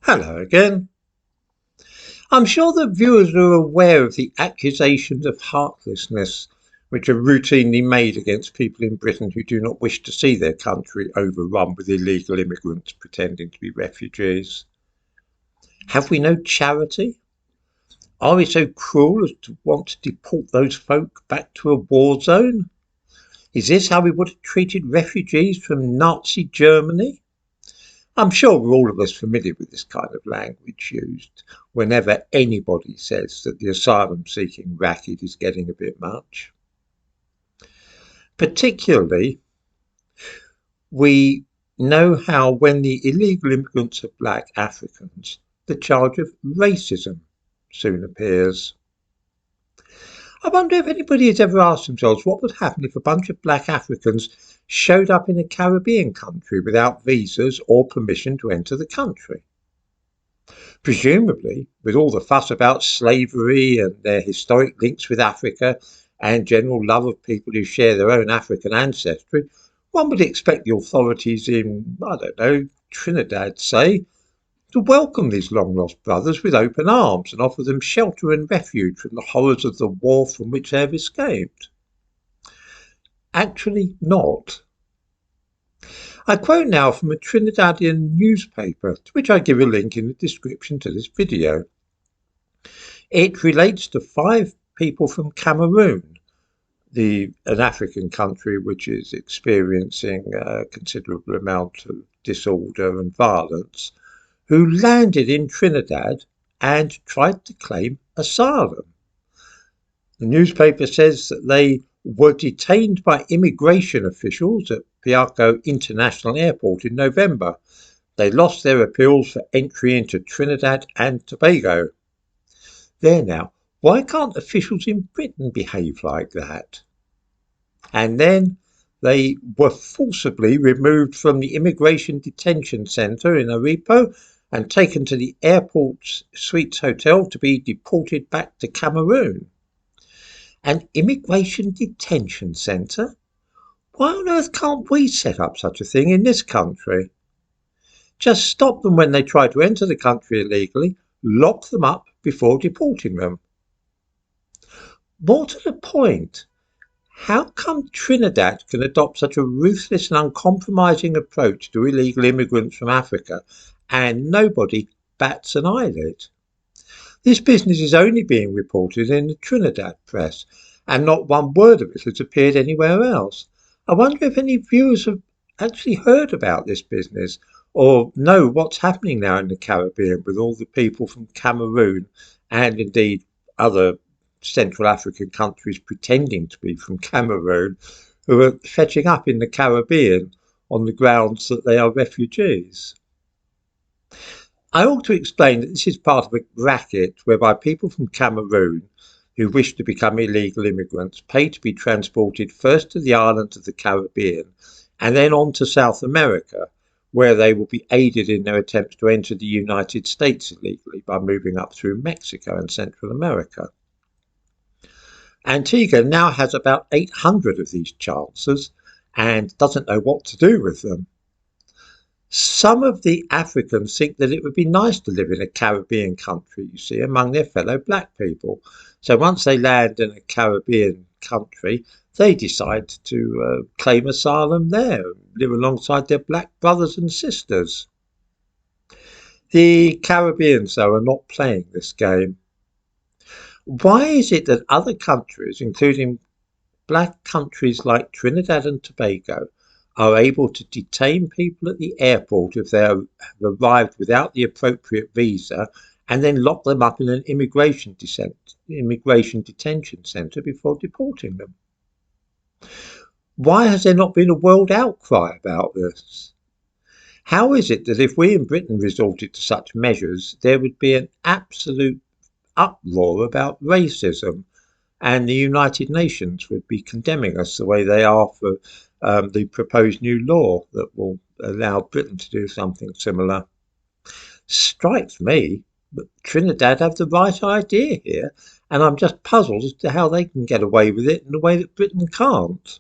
Hello again. I'm sure that viewers are aware of the accusations of heartlessness which are routinely made against people in Britain who do not wish to see their country overrun with illegal immigrants pretending to be refugees. Have we no charity? Are we so cruel as to want to deport those folk back to a war zone? Is this how we would have treated refugees from Nazi Germany? I'm sure we're all of us familiar with this kind of language used whenever anybody says that the asylum seeking racket is getting a bit much. Particularly, we know how when the illegal immigrants are black Africans, the charge of racism soon appears. I wonder if anybody has ever asked themselves what would happen if a bunch of black Africans showed up in a Caribbean country without visas or permission to enter the country. Presumably, with all the fuss about slavery and their historic links with Africa and general love of people who share their own African ancestry, one would expect the authorities in, I don't know, Trinidad, say, to welcome these long-lost brothers with open arms and offer them shelter and refuge from the horrors of the war from which they have escaped. Actually not. I quote now from a Trinidadian newspaper, to which I give a link in the description to this video. It relates to 5 people from Cameroon, an African country which is experiencing a considerable amount of disorder and violence, who landed in Trinidad and tried to claim asylum. The newspaper says that they were detained by immigration officials at Piarco International Airport in November. They lost their appeals for entry into Trinidad and Tobago. There now, why can't officials in Britain behave like that? And then they were forcibly removed from the immigration detention centre in Arepo and taken to the airport's suites hotel to be deported back to Cameroon. An immigration detention centre? Why on earth can't we set up such a thing in this country? Just stop them when they try to enter the country illegally, lock them up before deporting them. More to the point, how come Trinidad can adopt such a ruthless and uncompromising approach to illegal immigrants from Africa and nobody bats an eyelid? This business is only being reported in the Trinidad press, and not one word of it has appeared anywhere else. I wonder if any viewers have actually heard about this business or know what's happening now in the Caribbean with all the people from Cameroon and indeed other Central African countries pretending to be from Cameroon who are fetching up in the Caribbean on the grounds that they are refugees. I ought to explain that this is part of a racket whereby people from Cameroon who wish to become illegal immigrants pay to be transported first to the islands of the Caribbean and then on to South America, where they will be aided in their attempts to enter the United States illegally by moving up through Mexico and Central America. Antigua now has about 800 of these chances and doesn't know what to do with them. Some of the Africans think that it would be nice to live in a Caribbean country, you see, among their fellow black people. So once they land in a Caribbean country, they decide to claim asylum there, live alongside their black brothers and sisters. The Caribbeans, though, are not playing this game. Why is it that other countries, including black countries like Trinidad and Tobago, are able to detain people at the airport if they have arrived without the appropriate visa and then lock them up in an immigration detention centre before deporting them? Why has there not been a world outcry about this? How is it that if we in Britain resorted to such measures, there would be an absolute uproar about racism and the United Nations would be condemning us the way they are for the proposed new law that will allow Britain to do something similar? Strikes me that Trinidad have the right idea here, and I'm just puzzled as to how they can get away with it in a way that Britain can't.